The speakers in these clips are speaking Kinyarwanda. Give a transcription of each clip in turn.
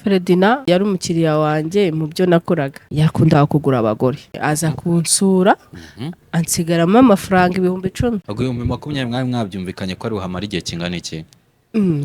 Ferdinand yari umukiriya wanjye mu byo nakoraga, yakundaga kugura abagore, aza kunsura ansigaramo amafaranga 10,000. Ubwo 20,000 mwari mwabyumvikanye ko ari uhamara igihe kingana iki?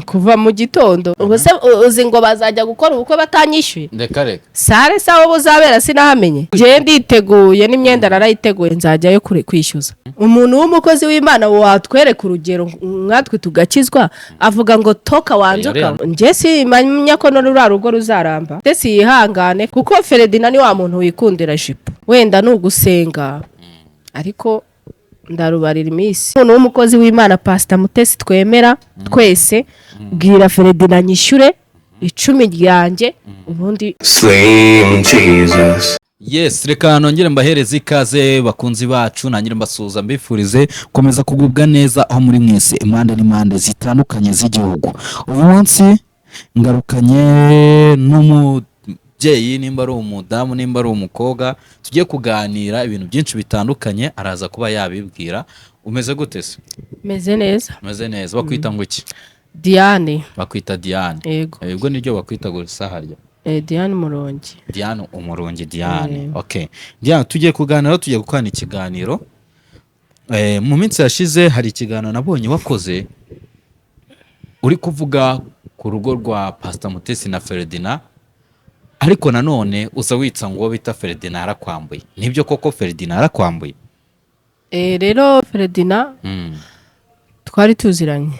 Kuva mu gitondo. Ubuse uzi ngo bazajya gukora ubukwe batanyishyuye? Reka sare sawo buzabera sinahamenye. Je nditeguye n'imyenda narayiteguye nzajyayo kwishyuza. Umuntu w'umukozi w'Imana watwereka urugero mwatwe tugakizwa avuga ngo toka wanjoka. Nje si manya ko no rugo ruzaramba. Ndetse yihangane kuko Ferdinand ni wa muntu wikundira jipo. Wenda nugusenga ariko ndarubarira imisi. Umuntu w'umukozi w'Imana Pastor Mutesi twemera twese bwira Ferdinand nyishyure 10 ryanjye ubundi Slim Jesus. Yes, reka nongere mbahereze ikaze bakunzi bacu, nanyire mbasuza mbifurize komeza kugubwa neza aho muri mwese impande n'impande zitandukanye z'igihugu. Uyu munsi ngarukanye n'umubyeyi, nimba ari umudamu nimba ari umukobwa, tugiye kuganira ibintu byinshi bitandukanye, araza kuba yabibwira. Umeze gute se? meze neza. Umeze neza. Bakwita ngo iki? Diane. Bakwita Diane. Yego. Ubwo niryo bakwita gusa harya. Diane Umurongi. Diane Umurongi Diane. Okay. Diane tugiye kuganira, tugiye gukwana ikiganiro. Mu minsi yashize hari ikiganiro nabonye wakoze uri kuvuga ku rugo rwa Pastor Mutesi na Ferdinand, ariko nanone uza witsa ngo bita Ferdinand arakwambuye. Nibyo koko Ferdinand arakwambuye? Rero Ferdinand twari tuziranye.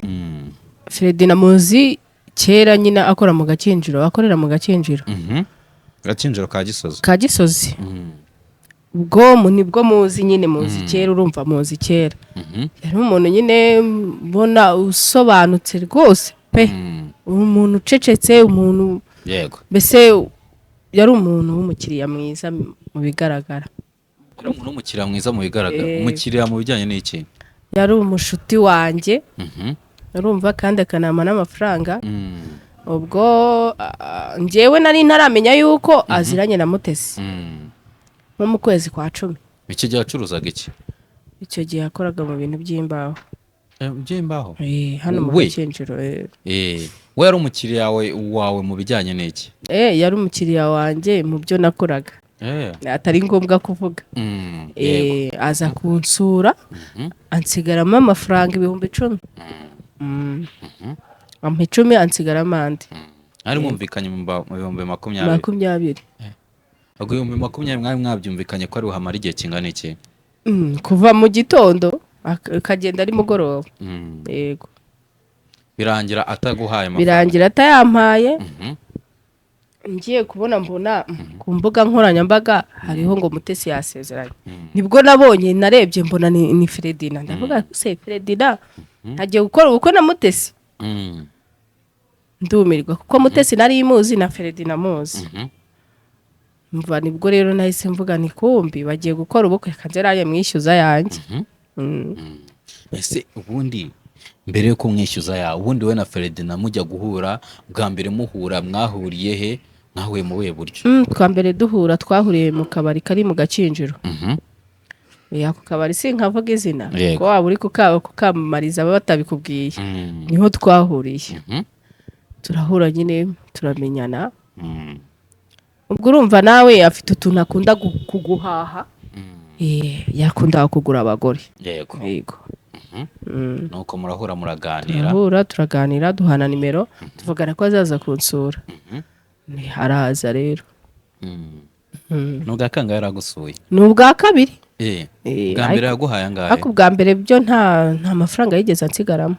Ferdinand muzi kera nyina akora mu Gakinjiro, akorera mu Gakinjiro. Gakinjiro ka Gisozi. Ka Gisozi. Ubwo nibwo muzi nyine muzi kera, urumva muzi kera. Yari umuntu nyine mbona usobanutse rwose pe. Umuntu ucecetse, umuntu yego. Mbese yari umuntu w'umukiriya mwiza mu bigaragara. Yari umuntu w'umukiriya mwiza mu bigaragara. Umukiriya mu bijyanye n'iki? Yari umushuti wanjye. Urumva kandi akanama n'amafaranga. Ubwo njyewe nari ntaramenya yuko aziranye na Mutesi. Nko mu kwezi kwa 10. Iki gihe acuruzaga iki? Icyo gihe yakoraga mu bintu by'imbaho. By'imbaho? Hano mu Gakinjiro. We yari umukiriya wawe mu bijyanye n'iki? Yari umukiriya wanjye mu byo nakoraga. Atari ngombwa kuvuga. Aza kunsura ansigaramo amafaranga 10,000. Ampa 10 ansigaramo andi. Ari mwumvikanye mu 20,000? 20. Ubwo 20,000 mwari mwabyumvikanye ko ari uhamara igihe kingana iki? Kuva mu gitondo akagenda ari mugoroba. Yego. Birangira ataguhaye amafaranga? Birangira atayampaye. Ngiye kubona mbona ku mbuga nkoranyambaga hariho ngo Mutesi yasezeranye. Nibwo nabonye narebye mbona ni Ferdinand. Ndavuga se Ferdinand agiye gukora ubukwe na Mutesi. Ndumirwa kuko Mutesi nari imuzi na Ferdinand muzi. Mva nibwo rero nahise mvuga ni kumbi bagiye gukora ubukwe kanzeraye mwishyuza yanjye. Ese ubundi mbere yuko mwishyuza yawe, ubundi we na Ferdinand mujya guhura bwa mbere muhura mwahuriye he? Mwahuye mu buhe buryo? Twa mbere duhura twahuriye mu kabari kari mu Gakinjiro. Ako kabari sinkavuga izina ko waba uri kukamamariza batabikubwiye. Niho twahuriye. Turahura nyine turamenyana. Ubwo urumva nawe afite utuntu akunda kuguhaha. Yakundaga kugura abagore. Yego. Nuko murahura muraganira. Turaganira duhana nimero tuvugana ko azaza kunsura. Haraza rero. Nubwa kanga yaragusuye? Nubwa kabiri. Bwa mbere yaguhaye angahe? Ako bwa mbere byo nta mafaranga yigeze ansigaramo.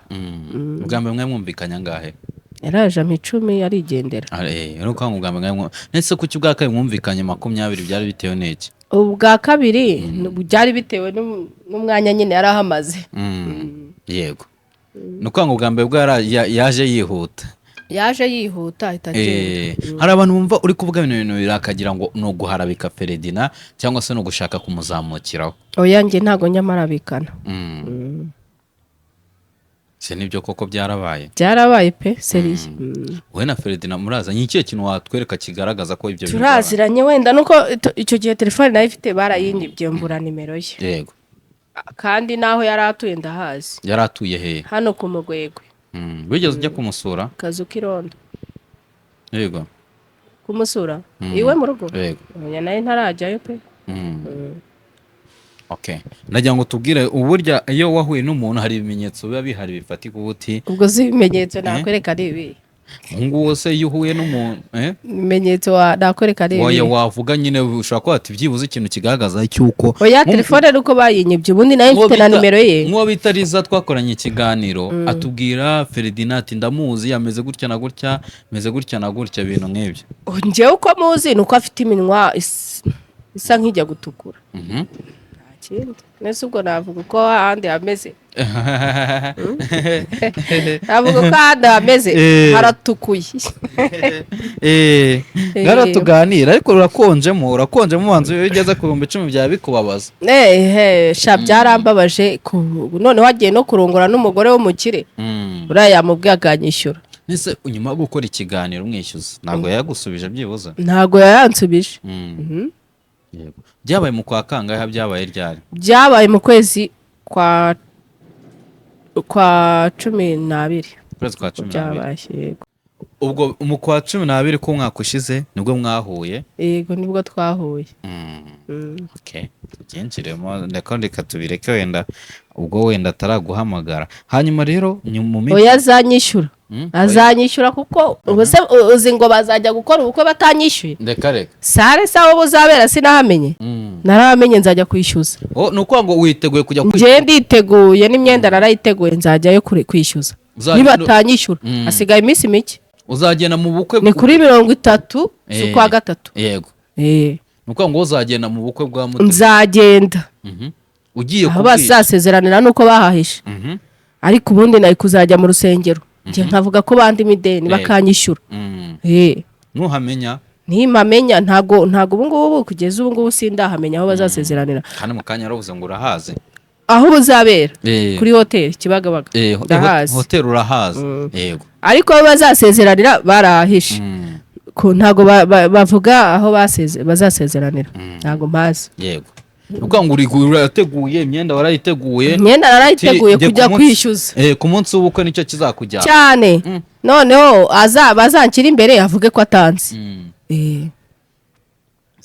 Bwa mbere mwe mwumvikanye angahe? Yaraje 10 arigendera. Nuko bwa mbere nese kuki bwa kabiri mwumvikanye 20 byari bitewe n'iki? Ubwa kabiri byari bitewe n'umwanya nyine yarahamaze. Yego. Nuko bwa mbere bwa yaje yihuta. Yaje yihuta itagenda. Hari abantu bumva uri kuvuga ibintu birakagira ngo no guharabika Ferdinand cyangwa se no gushaka kumuzamukiraho. Oya nge ntago nyamarabikana. Se nibyo koko byarabaye? Byarabaye pe seriye. We na Ferdinand muraza nyikiye kintu watwereka kigaragaza ko ibyo turaziranye wenda nuko icyo gihe telefone nayo ifite barayindibye mbura nimero ye. Yego. Kandi naho yaratuye ndahazi. Yaratuye he? Hano ku Mugwegwe. Wigeze ujya kumusura? Kazu Kirondo. Yego. kumusura iwe mu rugo yego oya nayo ntarajyayo pe okay ndagira ngo tubwire uburyo iyo wahuye n'umuntu hari ibimenyetso biba bihari bifatika ubuti ubwo si ibimenyetso nakwereka ari ibi nguwo se iyo uhuye n'umuntu ibimenyetso nakwereka ari oya ibi wavuga nyine ushobora kuba ati byibuze ikintu kigaragaza cyuko oya telefone nuko bayinyibye ubundi nayo mfite na nimero ye nk'uwo bita Liza twakoranye ikiganiro atubwira Ferdinand ndamuzi ameze gutya na gutya ameze gutya na gutya ibintu nk'ibyo njyewe uko muzi nuko afite iminwa isa nk'ijya gutukura nese ubwo navuga uko ahandi hameze navuga uko ahandi hameze haratukuye tuganira ariko urakonjemo wanzu iyo ugeze ku 10,000 byaba bikubabaza sha byarambabaje none wagiye no kurongora n'umugore w'umukire uriya yamubwiye akanyishyura nese unyuma gukora ikiganiro umwishyuza ntabwo yagusubije byibuze ntabwo yansubije yego byabaye mu kwa kangahe byabaye ryari byabaye mu kwezi kwa 12 kwezi kwa 12 byabaye yego ubwo mu kwa 12 ko mwaka ushize nibwo mwahuye yego nibwo twahuye okay tugenjiremo ndeka tubireke wenda ubwo wenda ataraguhamagara hanyuma rero mu minsi oya azanyishyura kuko uzi ngo bazajya gukora ubukwe batanyishyuye reka sare sawa buzabera sinahamenye naramenye nzajya kwishyuza nuko ngo witeguye kujya ngiye nditeguye n'imyenda narayiteguye nzajyayo kwishyuza niba atanyishyura hasigaye iminsi mike uzagenda mu bukwe ni kuri 30 z'ukwa 3 yego nuko ngo uzagenda mu bukwe bwa Mutesi nzagenda ugiye aho bazasezeranira nuko bahahishe ariko ubundi nayo kuzajya mu rusengero ngiye nkavuga ko bandi mideni bakanyishyura nuhamenya ntimamenya ntago ubu ngubu kugeza ubu ngubu sindahamenya aho bazasezeranira kandi mu kanya aravuze ngo urahaze aho buzabera kuri hoteli Kibagabaga ndahazi hoteli urahazi yego ariko aho bazasezeranira barahishe ko ntago bavuga aho bazasezeranira ntago mpazi yego nuko ngo urateguye imyenda warayiteguye kujya kwishyuza ku munsi w'ubukwe nicyo kizakujyana cyane noneho bazanshyira imbere avuge ko atanze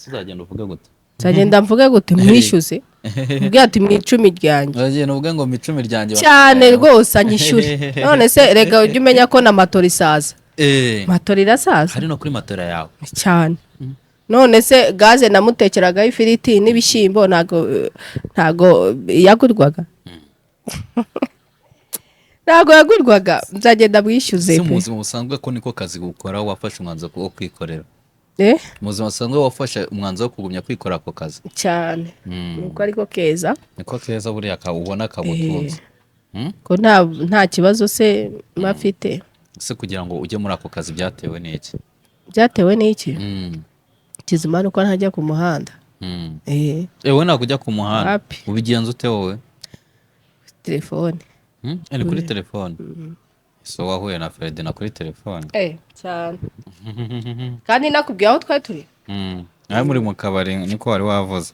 uzagenda uvuge gute nzagenda mvuge gute mwishyuze ubwo ati mu 10 ryanjye uragenda uvuge ngo mu 10 ryanjye cyane rwose anyishyure none se rega ujye umenya ko na matora isaza matora irasaza hari no kuri matora yawe cyane none se gaze namutekeragaho ifiriti n'ibishyimbo ntago yagurwaga ntago yagurwaga nzagenda mwishyuze mu buzima busanzwe ko niko kazi gukora wafashe umwanzuro wo kwikorera mu buzima busanzwe wafashe umwanzuro wo kugumya kwikora ako kazi cyane nuko ariko keza niko keza buriya ubona kagutunze ko nta kibazo se mafite se kugira ngo ujye muri ako kazi byatewe n'iki kizima nuko ntajya ku muhanda wowe ntabwo ujya ku muhanda ubigenza ute wowe telefone ni kuri telefone so wahuye na Ferdinand kuri telefone cyane kandi nakubwiye aho twari turi nawe muri mu kabari niko wari wavuze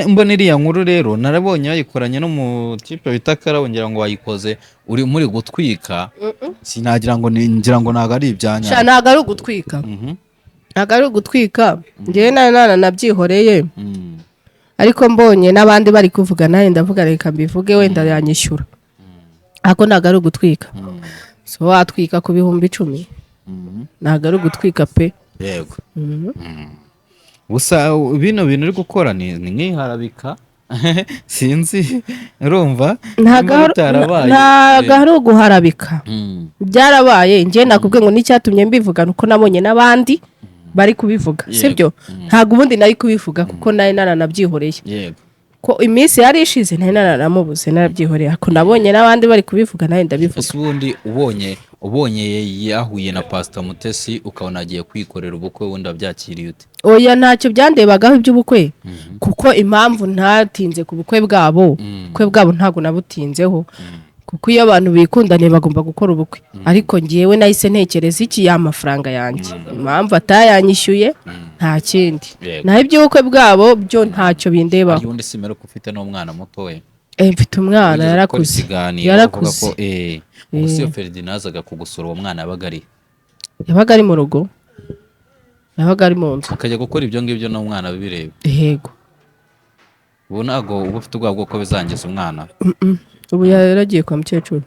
mbona iriya nkuru rero narabonye yayikoranye n'umutipe bita Karabo ngira ngo wayikoze uri muri gutwika sinagira ngo ngira ngo ntago ari ibyanya ntago ari ugutwika ntago ari ugutwika ngewe nabyihoreye ariko mbonye n'abandi bari kuvuga nawe ndavuga reka mbivuge wenda yanyishyura ako ntago ari ugutwika so watwika ku 10,000 ntago ari ugutwika pe yego gusa bino bintu uri gukora ni nk'iharabika sinzi urumva ntago ari uguharabika byarabaye njye nakubwiye ngo n'icyatumye mbivuga nuko nabonye n'abandi bari kubivuga sibyo ntago ubundi nari kubivuga kuko nayo naranabyihoreye yego ko iminsi yari ishize nayo naranamubuze narabyihoreye ako nabonye n'abandi bari kubivuga nayo ndabivuga ubundi ubonye yahuye na Pastor Mutesi ukabona agiye kwikorera ubukwe wundi wabyakiriye ute oya ntacyo byandebagaho iby'ubukwe kuko impamvu ntatinze ku bukwe bwabo ntago nabutinzeho kuko iyo abantu bikundaniye bagomba gukora ubukwe ariko ngiyewe nahise ntekereza iki y'amafaranga yanjye impamvu atayanyishyuye nta kindi naho iby'ubukwe bwabo byo ntacyo bindebaho ubundi simero ko ufite n'umwana mutoya mfite umwana yarakuze ubu siyo Ferdinand azaga kugusura uwo mwana yabaga ari mu rugo yabaga ari mu nzu akajya gukora ibyo ngibyo n'umwana bireba. yego Ubu ntabwo uba ufite ubwoba bw'uko bizangiza umwana. ubu yaragiye kwa mukecuru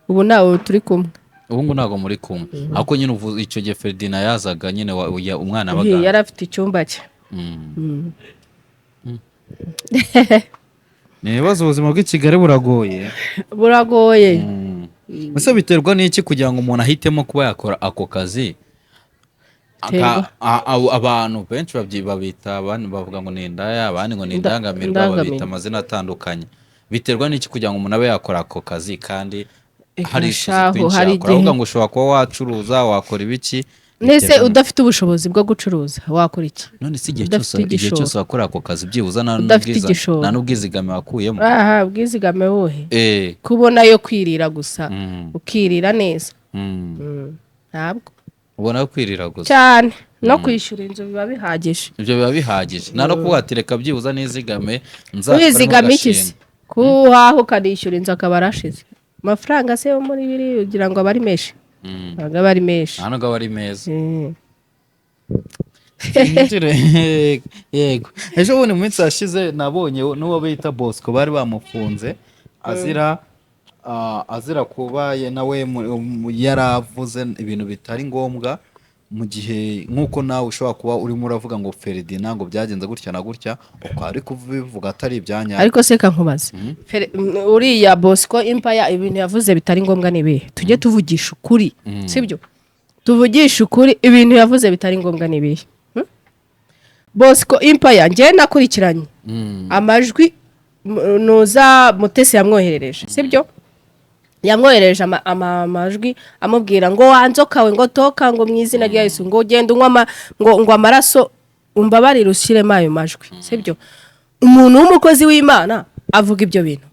ubu nawe turi kumwe Ubu ngo ntabwo muri kumwe ariko nyine uvuze icyo gihe Ferdinand yazaga nyine umwana abaga yari afite icyumba cye. ni ibibazo ubuzima bw'i Kigali buragoye. buragoye Ese biterwa n'iki kugira ngo umuntu ahitemo kuba yakora ako kazi? Abantu benshi babita abandi bavuga ngo ni indaya, abandi ngo ni indangamirwa, babita amazina atandukanye. Biterwa n'iki kugira ngo umuntu abe yakora ako kazi kandi hari igihe ngo ushobora kuba wacuruza wakora ibiki nese udafite ubushobozi bwo gucuruza wakora iki? None si igihe cyose wakora ako kazi byibuza nta n'ubwizigame wakuyemo. Ubwizigame wohe kubona yo kwirira gusa ukirira neza ntabwo ubona yo kwirira gusa cyane no kwishyura inzu biba bihagije. Ibyo biba bihagije nta no kuwatereka byibuza n'izigame wizigame iki kuhaha ukanishyura inzu akaba arashize amafaranga se yo muri biri ugira ngo abari menshi ntabwo aba ari menshi ntabwo aba ari meza. Yego ejo bundi mu minsi yashize nabonye n'uwo bita Bosco bari bamufunze azira kuba nawe yaravuze ibintu bitari ngombwa mu gihe nk'uko nawe ushobora kuba urimo uravuga ngo Ferdinand ngo byagenze gutya na gutya uko ari kubivuga atari ibyanya. Ariko se kankubaze uriya Bosco Empire ibintu yavuze bitari ngombwa nibihe tujye tuvugisha ukuri sibyo tuvugisha ukuri ibintu yavuze bitari ngombwa nibihe Bosco Empire ngiye nakurikiranye amajwi nuza Mutesi yamwoherereje sibyo yamwohereje amajwi amubwira ngo wanzokawe ngo toka ngo mu izina rya Yesu ngo genda unywa ngo amaraso umbabarire ushyiremo ayo majwi sibyo. Umuntu w'umukozi w'Imana avuga ibyo bintu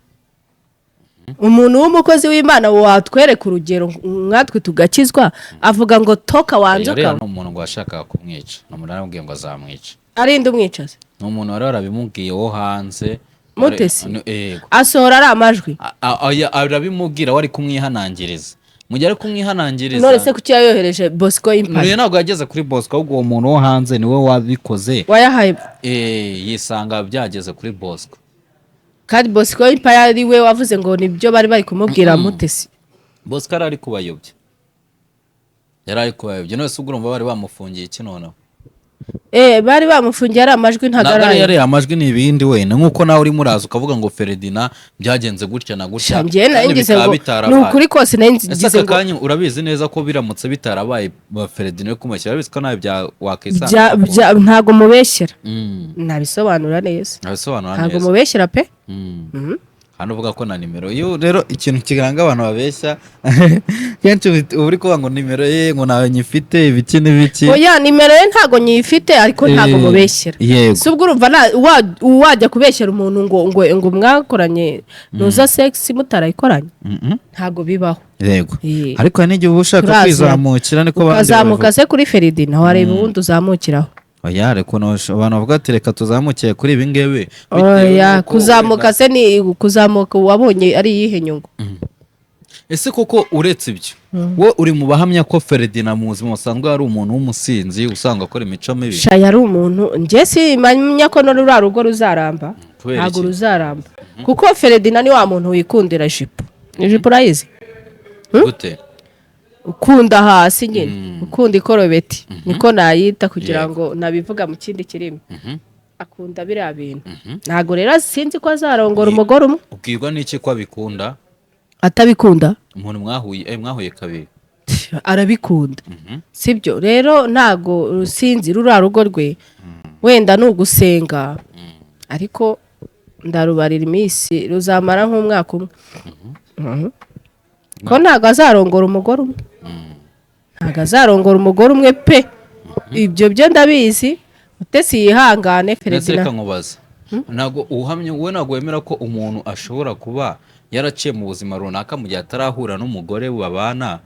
umuntu w'umukozi w'Imana watwereka urugero nkatwe tugakizwa avuga ngo toka wanzokawe. Ni umuntu ngo washakaga kumwica umuntu aramubwiye ngo azamwica arinde umwicaze ni umuntu wari warabimubwiye wo hanze Mutesi asohora ari amajwi arabimubwira wari kumwihanangiriza mu gihe ari kumwihanangiriza. None se kuki yayohereje Bosco Empire? Ntabwo yageze kuri Bosco ahubwo uwo muntu wo hanze niwe wabikoze wayahaye yisanga byageze kuri Bosco kandi Bosco Empire ari we wavuze ngo nibyo bari kumubwira Mutesi. Bosco ari kubayobya none se ubwo urumva bari bamufungiye iki noneho? Bari bamufungiye ari amajwi ntagaraye. Yari amajwi ni ibindi wenda nkuko nawe uri muraza ukavuga ngo Ferdinand byagenze gutya na gutya. Nukuri kose nagize ngo urabizi neza ko biramutse bitarabaye Ferdinand kumushyira bizi ko nawe bya wakisanga. Ntago mubeshyera. Nabisobanura neza. Ntago mubeshyera pe. Hano uvuga ko na nimero yo rero ikintu kiganga abantu babeshya kenshi uri kuvuga ngo nimero ye ngo nawe nyifite ibiki n'ibiki. Oya nimero ye ntago nyifite ariko ntago mubeshyera. Subwo urumva wajya kubeshyera umuntu ngo mwakoranye nuza sex mutarayikoranye ntago bibaho. Yego ariko n'igihe ubushaka kwizamukira niko bazamuka se kuri Ferdinand wareba ubundi uzamukiraho. Oya reko abantu bavuga ati reka tuzamukiye kuri ibi ngebe. Oya kuzamuka se ni kuzamuka wabonye ari yihe nyungu. Ese koko uretse ibyo wo uri mu bahamya ko Ferdinand mu buzima busanzwe ari umuntu w'umusinzi usanga akora imico mibi? Shaya ari umuntu nje si manya ko no rura rugo ruzaramba ntago ruzaramba kuko Ferdinand ni wa muntu wikundira jipo urayizi gute ukunda hasi nyine ukunda ikorobeti niko nayita kugira ngo nabivuga mu kindi kirimo akunda biriya bintu ntago rero sinzi ko azarongora umugore umwe. Ubwirwa n'iki ko abikunda atabikunda umuntu mwahuye kabiri arabikunda sibyo rero ntago sinzi rura rugo rwe wenda nugusenga ariko ndarubarira iminsi ruzamara nk'umwaka umwe ko ntago azarongora umugore umwe ntago azarongora umugore umwe pe ibyo byo ndabizi Mutesi yihangane Ferdinand. Reka nkubaza ntago uhamye wowe ntago wemera ko umuntu ashobora kuba yaraciye mu buzima runaka mu gihe atarahura n'umugore babana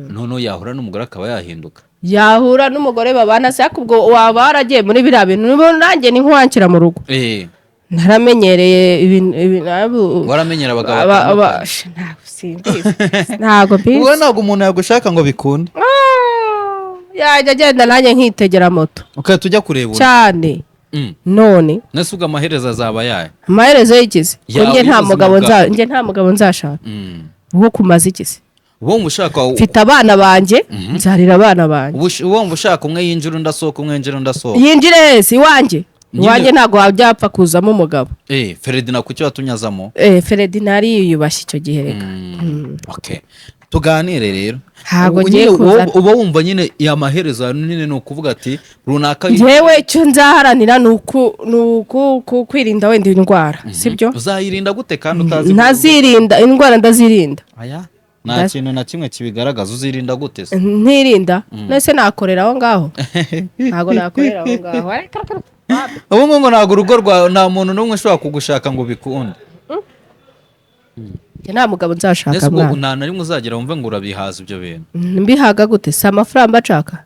noneho yahura n'umugore akaba yahinduka? Yahura n'umugore babana se akubwo waba waragiye muri biriya bintu nanjye ni nkwankira mu rugo. Naramenyereye ibintu waramenyera abagabo ntago mbizi wowe ntago umuntu yagushaka ngo bikunde. yajya agenda nanjye nkitegera moto ukahita ujya kureba undi cyane none nese ubwo amaherezo azaba yayo amaherezo y'ikizi Yawe njye nta y'ubuzima mugabo bwawe. njye nta mugabo nzashaka uwo kumaza ikizi wumva ushaka mfite abana banjye nzarira abana banjye wumva ushaka umwe yinjira undi asohoka umwe yinjira undi asohoka yinjire hese iwanjye Nyine- iwanjye ntabwo wabyapfa kuzamo umugabo Feredina kuki watunyazamo Feredi ntari yiyubashye icyo gihe reka okay tuganire rero Ntabwo Ubu ngiye nyine kuzana- uba wumva nyine amaherezo yawe nyine ni ukuvuga ati runaka njyewe icyo nzaharanira ni kwirinda wenda indwara sibyo uzayirinda gute kandi utazi ntazirinda indwara ndazirinda aya nta kintu na kimwe kibigaragaza uzirinda gute se ntirinda nese nakorera aho ngaho ntabwo nakorera aho ngaho ubu ngubu ntabwo urugo rwawe nta muntu n'umwe ushobora kugushaka ngo bikunde njye nta mugabo nese nzashaka ubwo mwana nta na rimwe uzagera wumve ngo urabihaza ibyo bintu mbihaga gute si amafaranga nshaka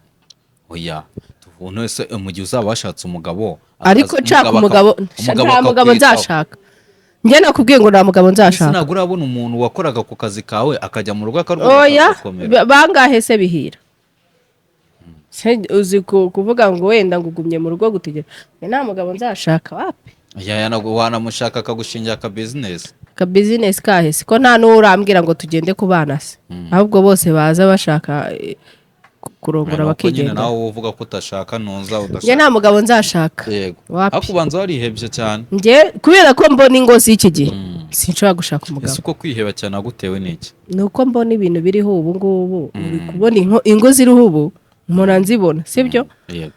oya tubone wese mu gihe uzaba washatse umugabo ariko nshaka umugabo nta mugabo nzashaka njye nakubwiye ngo nta mugabo nzashaka ntabwo urabona umuntu wakoraga ku kazi kawe akajya mu rugo oya akarwara bangahe se bihira uzi kuvuga ngo wenda ngo ugumye mu rugo gutegera nta mugabo nzashaka wapi wanamushaka akagushingira aka bizinesi ka bizinesi kahese ko nta n'uwo urambwira ngo tugende ku bana se ahubwo bose baza bashaka kurongora nyine bakigenda nawe uvuga ko utashaka ntuza njye udashaka nta mugabo nzashaka yego wapi ariko ubanza warihebye cyane njye kubera ko mbona ingo z'iki gihe sinshobora gushaka umugabo ese uko kwiheba cyane agutewe n'iki ni uko mbona ibintu biriho ubu ngubu uri kubona ingo ziriho ubu umuntu nzibona sibyo yego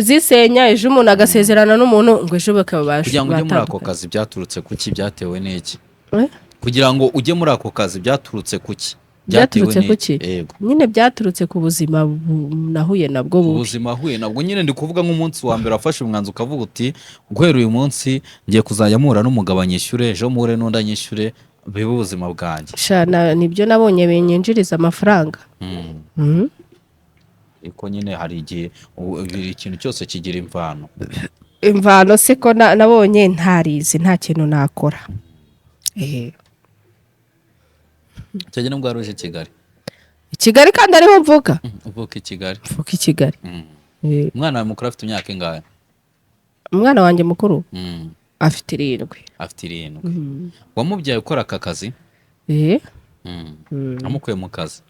zisenya ejo umuntu agasezerana n'umuntu ngo ejo bakaba kugira ngo ujye muri ako kazi byaturutse kuki byatewe n'iki Eh? kugira ngo ujye muri ako kazi byaturutse kuki byaturutse kuki yego nyine byaturutse ku buzima nahuye nabwo bubi ubuzima ahuye nabwo nyine ndi kuvuga nk'umunsi wa mbere wafashe umwanzuro ukavuga uti guhera uyu munsi ngiye kuzajya muhura n'umugabo anyishyure ejo muhure n'undi anyishyure bibe ubuzima bwanjye nibyo nabonye binyinjiriza amafaranga ariko nyine hari igihe ikintu cyose kigira imvano se ko nabonye ntarizi nta kintu nakora cyagenda ngo waruje Kigali Kigali kandi ariho mvuga uvuka i Kigali mvuka i Kigali umwana wawe mukuru afite imyaka ingahe umwana wanjye mukuru afite 7 afite 7 wamubyaye ukora aka kazi amukuye mu kazi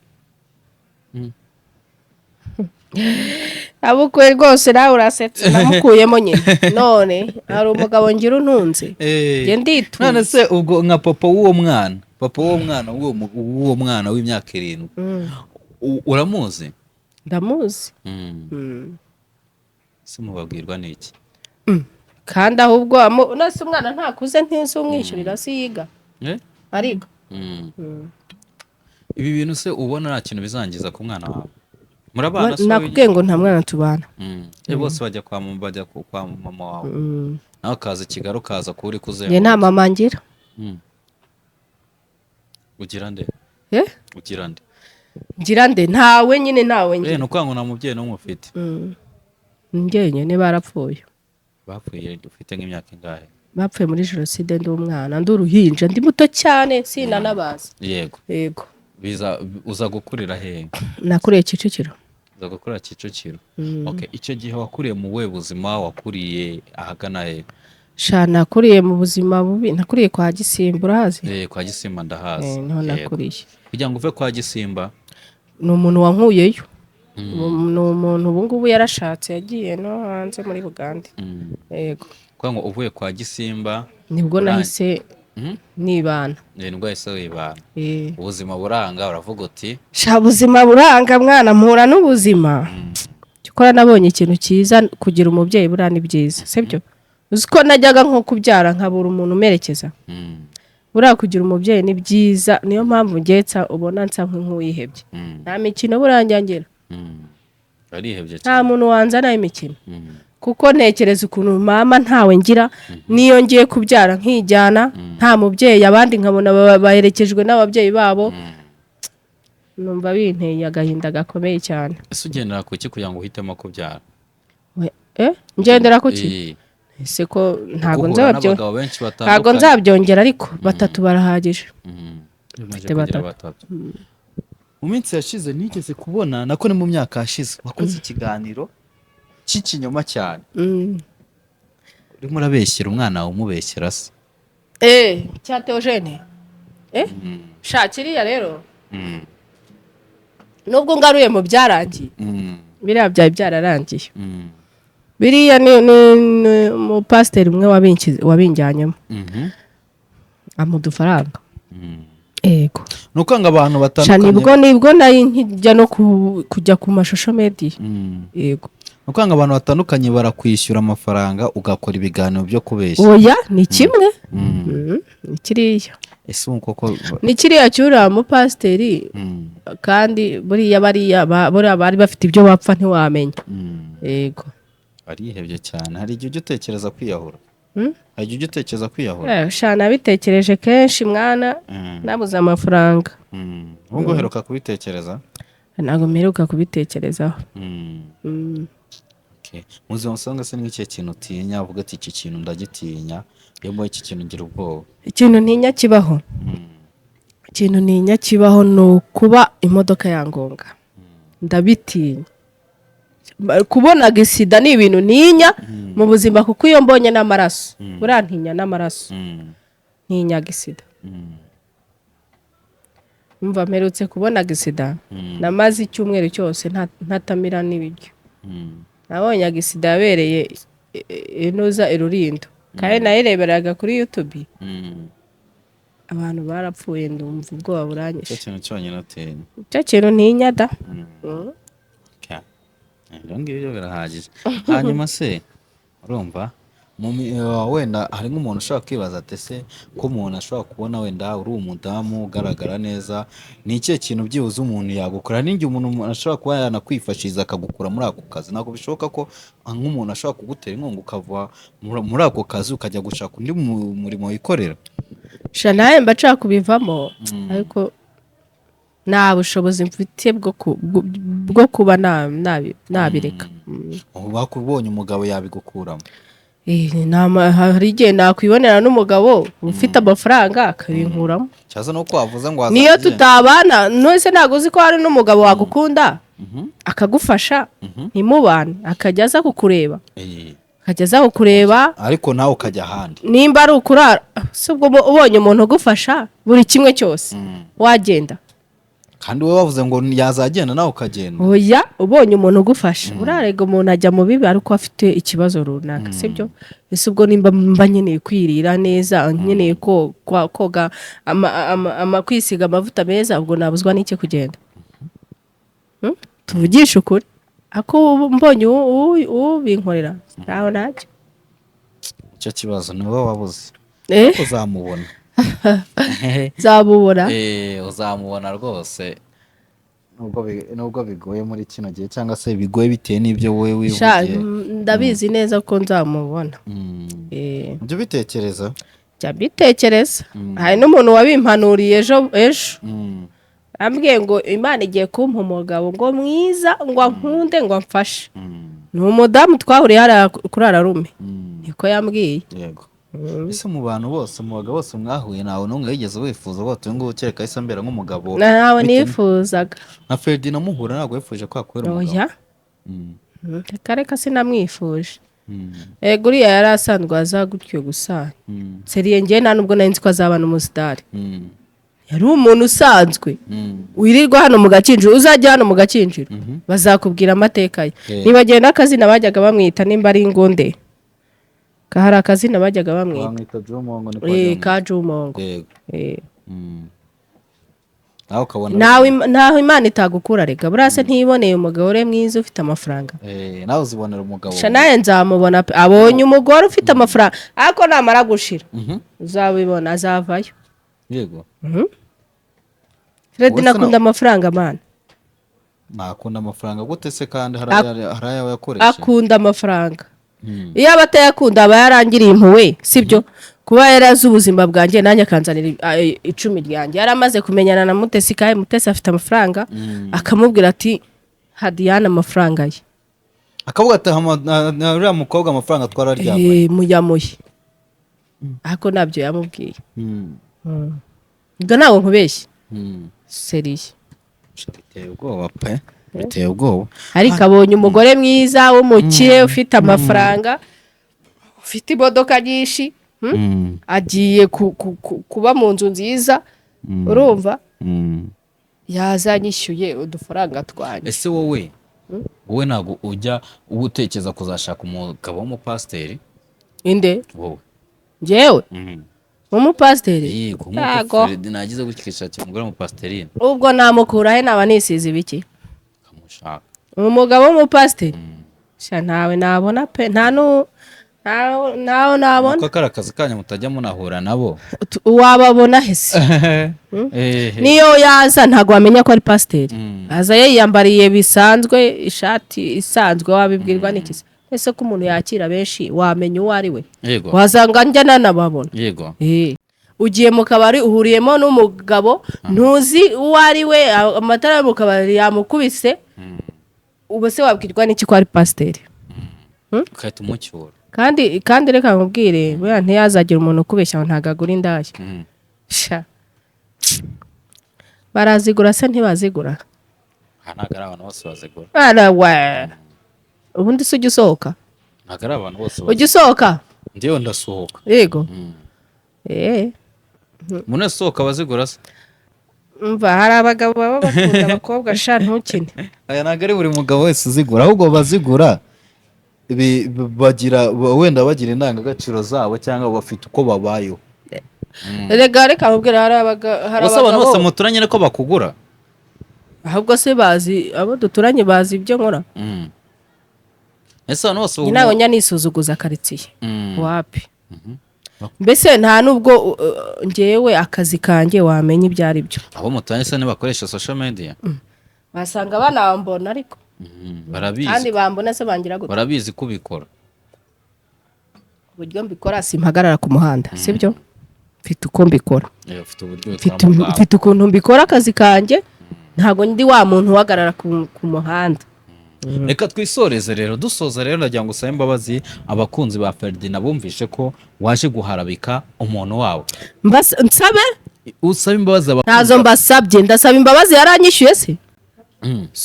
abukuye rwose nawe urasetse namukuyemo nyine none hari umugabo ngira untunze njye nditunze none se ubwo nka papa w'uwo mwana w'imyaka 7 uramuzi ndamuzi se mubabwirwa n'iki kandi ahubwo nase umwana ntakuze ntizi umwishyurira si yiga ariga ibi bintu se ubona nta kintu bizangiza ku mwana wawe murabana se nakubwiye ngo nta mwana tubana bose bajya kwa mama wawe nawe kaza Kigali ukaza kuba uri kuzenguruka njye nta mama ngira ugira nde ngira nde ntawe nyine ntawe ngira ni ukwanga nta mubyeyi n'umwe ufite njyenyine barapfuye bapfuye ufite nk'imyaka ingahe bapfuye muri jenoside ndi umwana ndi uruhinja ndi muto cyane sinanabazi yego uza gukurira hehe nakuriye Kicukiro uza gukurira Kicukiro icyo gihe wakuriye mu we buzima wakuriye ahagana he nakuriye mu buzima bubi nakuriye kwa Gisimba urahazi kwa Gisimba ndahazi niho nakuriye kugira ngo uve kwa Gisimba ni umuntu wankuyeyo ni umuntu ubu ngubu yarashatse yagiye no hanze muri Bugande yego kugira ngo uvuye kwa Gisimba nibwo nahise nibana nibwo yahise wibana ubuzima buranga uravuga uti ubuzima buranga mwana mpura n'ubuzima cyokora nabonye ikintu cyiza kugira umubyeyi buriya ni byiza sibyo uzi ko najyaga nko kubyara nkabura umuntu umerekeza buriya kugira umubyeyi ni byiza niyo mpamvu ngetsa ubona nsa nk'uyihebye nta mikino burangira nta muntu wanzanaho imikino kuko ntekereza ukuntu mama ntawe ngira niyo ngiye kubyara nkijyana nta mubyeyi abandi nkabona baherekejwe n'ababyeyi babo numva binteye agahinda gakomeye cyane ese ugendera ku ki kugira ngo uhitemo kubyara ngendera ku ki ese ko ntabwo nzabyongera ariko 3 barahagije mu minsi yashize nigeze kubona nako ni mu myaka yashize wakoze ikiganiro cy'ikinyoma cyane urimo urabeshyera umwana umubeshyera se cya Theogene sha kiriya rero nubwo ngaruye mu byarangiye biriya byari byararangiye biriya ni umupasiteri umwe wabinjyanyemo amuha udufaranga yego nuko ngo abantu batandukanye nibwo nari nkijya no kujya ku mashusho media yego nuko ngo abantu batandukanye barakwishyura amafaranga ugakora ibiganiro byo kubeshya oya ni kimwe ni kiriya ese koko ni kiriya cyura umupasiteri kandi buriya bari bafite ibyo bapfa ntiwamenya yego barihebye cyane hari igihe ujya utekereza kwiyahura hari igihe ujya utekereza kwiyahura shana bitekereje kenshi mwana nabuze amafaranga ubu uheruka kubitekereza ntabwo mperuka kubitekerezaho mu buzima usanga se n'icyo kintu utinya uvuga ati iki kintu ndagitinya iyo mbaye iki kintu ngira ubwoba ikintu ntinya kibaho ikintu ntinya kibaho ni ukuba imodoka yangonga ndabitinya kubona gisida ni ibintu ntinya mu buzima kuko iyo mbonye n'amaraso buriya ntinya n'amaraso ntinya gisida mva mperutse kubona gisida namaze icyumweru cyose ntatamira n'ibiryo nabonye gisida yabereye inoza irurindo kandi nayireberaga kuri YouTube abantu barapfuye ndumva ubwoba buranyishe icyo kintu cyonyine utinya icyo kintu ntinya da ibyo ngibyo birahagije hanyuma se urumva wenda hari nk'umuntu ushobora kwibaza ati se ko umuntu ashobora kubona wenda uri umudamu ugaragara neza ni ikihe kintu byibuze umuntu yagukora n'igihe umuntu ashobora kuba yanakwifashiriza akagukura muri ako kazi ntabwo bishoboka ko nk'umuntu ashobora kugutera inkunga ukava muri ako kazi ukajya gushaka undi murimo wikorera sha nawe mba nshaka kubivamo ariko nta bushobozi mfite bwo kuba nabireka bakubonye umugabo yabigukuramo hari igihe nakwibonera n'umugabo ufite amafaranga akabinkuramo cyaza nuko wavuze ngo niyo tutabana nose ntabwo uzi ko hari n'umugabo wagukunda akagufasha ntimubane akajya aza kukureba ariko nawe ukajya ahandi nimba ari ukurara si ubwo ubonye umuntu ugufasha buri kimwe cyose wagenda kandi wowe wavuze ngo yazagenda nawe ukagenda oya ubonye umuntu ugufasha urarega umuntu ajya mu bibi ariko afite ikibazo runaka sibyo ese ubwo nimba mba nkeneye kwirira neza nkeneye koga kwisiga amavuta meza ubwo nabuzwa n'iki kugenda tuvugisha ukuri ako mbonye ubinkorera ntaho najya icyo kibazo ni wowe wabuze uzamubona zamubona uzamubona rwose nubwo bigoye muri kino gihe cyangwa se bigoye bitewe n'ibyo wowe wivugiye ndabizi neza ko nzamubona ibyo bitekereza jya bitekereza hari n'umuntu wabimpanuriye ejo ambwiye ngo Imana igiye kumpa umugabo ngo mwiza ngo ankunde ngo amfashe ni umudamu twahuriye hariya kuri Ararume niko yambwiye yego ese mu bantu bose mu bagabo bose mwahuye nawe n'umwe yigeze wifuza ko tuyo ngo kereka ise mbera nk'umugabo nawe nifuzaga na Ferdinand muhura ntabwo yifuje ko akwera umugabo reka sinamwifuje ego uriya yari asanzwe aza gutyo gusa seriye ngewe nta nubwo nari nzi ko azaba n'umusitari yari umuntu usanzwe wirirwa hano mu Gakinjiro uzajya hano mu Gakinjiro bazakubwira amateka ye nibagenda akazina bajyaga bamwita nimba ari ingonde hari akazina bajyaga bamwita ka Jumongo nawe Imana itagukura reka burase ntiboneye umugabo ure mwiza ufite amafaranga nawe uzibonera umugabo nawe nzamubona abonye umugore ufite amafaranga ariko namara gushira uzabibona azavayo yego Fred nakunda amafaranga mana nakunda amafaranga gute se kandi hari ayawe yakoresha akunda amafaranga iyo abatayakunda aba yarangiriye impuhwe sibyo kuba yarazi ubuzima bwanjye nanjye akanzanira 10 ryanjye yaramaze kumenyana na Mutesi kandi Mutesi afite amafaranga akamubwira ati Hadiyana amafaranga ye akavuga ati uriya mukobwa amafaranga twararyamye muyamuye ariko nabyo yamubwiye ubwo ntabwo nkubeshye seriye biteye ubwoba pe, biteye ubwoba. ariko abonye umugore mwiza w'umukire ufite amafaranga ufite imodoka nyinshi agiye kuba mu nzu nziza urumva yazanyishyuye udufaranga twanjye. Ese wowe ntabwo ujya utekereza kuzashaka umugabo w'umupasiteri? Inde wowe njyewe umupasiteri? yego nk'uko Fred nagize gukishakira umugore w'umupasiteri. ubwo namukurahe naba nisize ibiki kamushaka umugabo w'umupasiteri? sha ntawe nabona pe, ntawe nabona. uko kari akazi kanyu mutajya munahura nabo wababona hese niyo yaza ntabwo wamenya ko ari pasiteri. aza yiyambariye bisanzwe, ishati isanzwe, wabibwirwa n'ikisi. ese ko umuntu yakira benshi wamenya uwo ari we? yego wasanga njya nanababona. yego ugiye mu kabari uhuriyemo n'umugabo ntuzi uwo ari we, amatara yo mu kabari yamukubise, ubu se wabwirwa n'iki ko ari pasiteri? ukahita umucyura. kandi reka nkubwire buriya ntiyazagira umuntu ukubeshya ngo ntabwo agura indaya. sha barazigura se ntibazigura? ntabwo ari abantu bose bazigura. arawe ubundi se ujya usohoka? ntabwo ari abantu bose ujya usohoka? ndiyo ndasohoka. yego umuntu asohoka abazigura se? mva hari abagabo baba bakunda abakobwa sha ntukine. aya ntabwo ari buri mugabo wese uzigura, ahubwo bazigura bagira wenda bagira indangagaciro zabo cyangwa bafite uko babayeho. reka nkubwire hari abantu bose muturanye niko bakugura? ahubwo se bazi abo duturanye bazi ibyo nkora. ese abantu bose ntabwo njya nisuzuguza karitsiye wapi. mbese nta nubwo ngewe akazi kanjye wamenya ibyo ari byo. abo muturanye se ntibakoresha social media? basanga banambona ariko barabizi kandi bambona se bangira gute? barabizi ko ubikora. uburyo mbikora simpagarara ku muhanda sibyo, mfite uko mbikora, mfite ukuntu mbikora akazi kanjye, ntabwo ndi wa muntu uhagarara ku muhanda. reka twisoreze rero, dusoza rero ndagira ngo usabe imbabazi abakunzi ba Ferdinand bumvishe ko waje guharabika umuntu wawe. nsabe usaba imbabazi ntazo mbasabye, ndasaba imbabazi yaranyishyuye se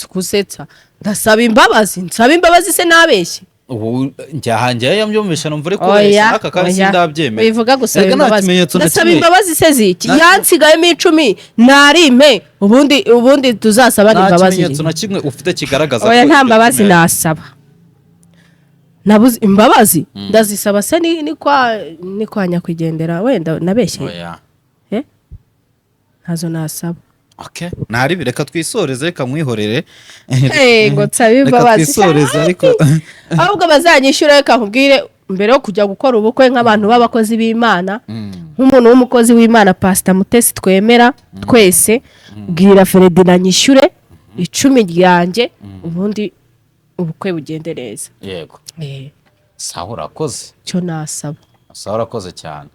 kusetsa, ndasaba imbabazi, nsaba imbabazi se nabeshye? ubu njyahanjye yambyumvisha numva uri kubeshya aka kandi sindabyemera. bivuga gusaba imbabazi, ndasaba imbabazi se ziki? yansigayemo 10 narime, ubundi tuzasaba imbabazi. nta kimenyetso na kimwe ufite kigaragaza ko nta mbabazi nasaba. nabuze imbabazi ndazisaba se ni kwa nyakwigendera wenda nabeshye? ntazo nasaba. Okay, nari reka twisoreze, reka mwihorere. ngo nsabe imbabazi. Reka twisoreze ariko ahubwo bazanyishyura. Reka nkubwire, mbere yo kujya gukora ubukwe nk'abantu b'abakozi b'Imana, nk'umuntu w'umukozi w'Imana Pastor Mutesi twemera twese, bwira Ferdinand nyishyure 10 ryanjye, ubundi ubukwe bugende neza. yego sawa urakoze. cyo nasaba. sawa urakoze cyane.